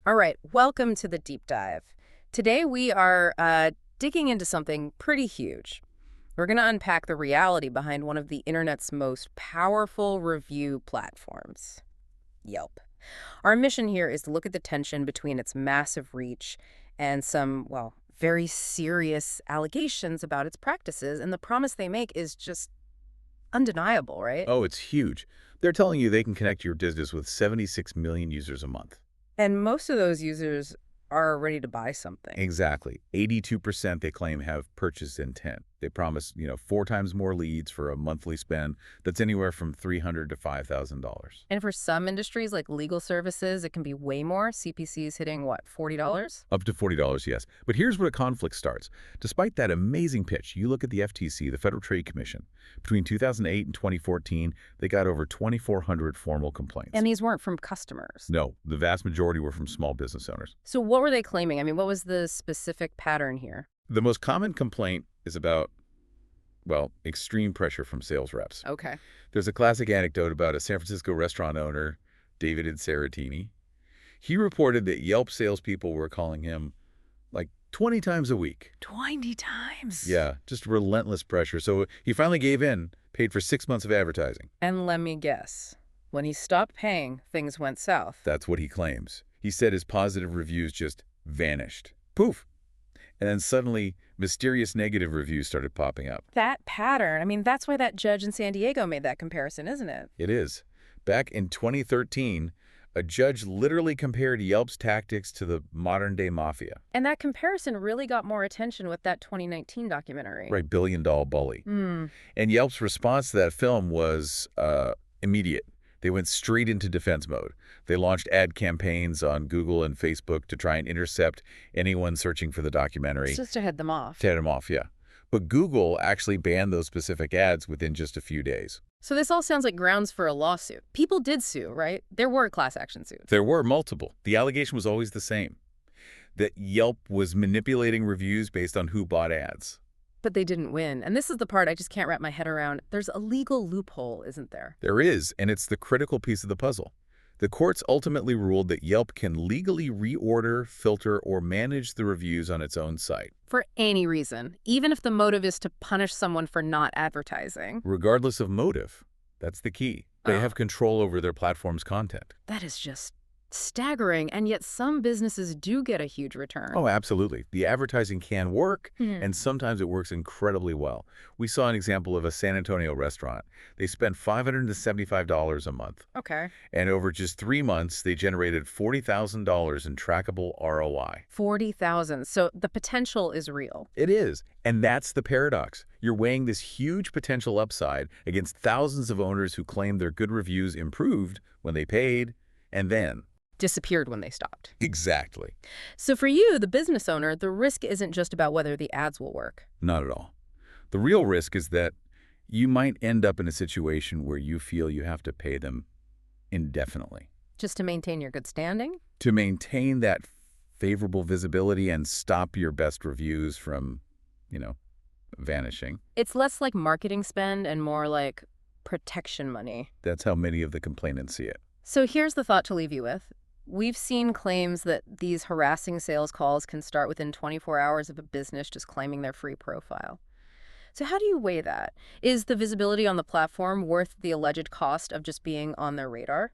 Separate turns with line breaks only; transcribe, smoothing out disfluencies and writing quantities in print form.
All right, welcome to the deep dive. Today we are digging into something pretty huge. We're going to unpack the reality behind one of the internet's most powerful review platforms, Yelp. Our mission here is to look at the tension between its massive reach and some, well, very serious allegations about its practices, and the promise they make is just undeniable, right?
Oh, it's huge. They're telling you they can connect your business with 76 million users a month.
And most of those users are ready to buy something.
Exactly. 82% they claim have purchase intent. They promise, 4 times more leads for a monthly spend that's anywhere from $300 to $5,000.
And for some industries like legal services, it can be way more. CPCs hitting what, $40?
Up to $40, yes. But here's where a conflict starts. Despite that amazing pitch, you look at the FTC, the Federal Trade Commission. Between 2008 and 2014, they got over 2,400 formal complaints.
And these weren't from customers.
No, the vast majority were from small business owners.
So what were they claiming? I mean, what was the specific pattern here?
The most common complaint is about, well, extreme pressure from sales reps.
Okay.
There's a classic anecdote about a San Francisco restaurant owner, David Saratini. He reported that Yelp salespeople were calling him like 20 times a week.
20 times?
Yeah, just relentless pressure. So he finally gave in, paid for 6 months of advertising.
And let me guess. When he stopped paying, things went south.
That's what he claims. He said his positive reviews just vanished. Poof. And then suddenly, mysterious negative reviews started popping up.
That pattern, I mean, that's why that judge in San Diego made that comparison, isn't it?
It is. Back in 2013, a judge literally compared Yelp's tactics to the modern-day mafia.
And that comparison really got more attention with that 2019 documentary.
Right, billion-dollar bully.
Hmm.
And Yelp's response to that film was immediate. They went straight into defense mode. They launched ad campaigns on Google and Facebook to try and intercept anyone searching for the documentary.
It's just to head them off.
To head them off, yeah. But Google actually banned those specific ads within just a few days.
So this all sounds like grounds for a lawsuit. People did sue, right? There were class action suits.
There were multiple. The allegation was always the same, that Yelp was manipulating reviews based on who bought ads.
But they didn't win. And this is the part I just can't wrap my head around. There's a legal loophole, isn't there?
There is, and it's the critical piece of the puzzle. The courts ultimately ruled that Yelp can legally reorder, filter, or manage the reviews on its own site.
For any reason, even if the motive is to punish someone for not advertising.
Regardless of motive. That's the key. They
Oh.
have control over their platform's content.
That is just staggering, and yet some businesses do get a huge return.
Oh, absolutely. The advertising can work,
Hmm.
and sometimes it works incredibly well. We saw an example of a San Antonio restaurant. They spent $575 a month,
Okay.
and over just 3 months, they generated $40,000 in trackable ROI.
40,000. So the potential is real.
It is, and that's the paradox. You're weighing this huge potential upside against thousands of owners who claim their good reviews improved when they paid, and then
Disappeared when they stopped.
exactly.
So for you, the business owner, the risk isn't just about whether the ads will work.
Not at all. The real risk is that you might end up in a situation where you feel you have to pay them indefinitely.
Just to maintain your good standing?
To maintain that favorable visibility and stop your best reviews from, vanishing.
It's less like marketing spend and more like protection money.
That's how many of the complainants see it.
So here's the thought to leave you with. We've seen claims that these harassing sales calls can start within 24 hours of a business just claiming their free profile. So how do you weigh that? Is the visibility on the platform worth the alleged cost of just being on their radar?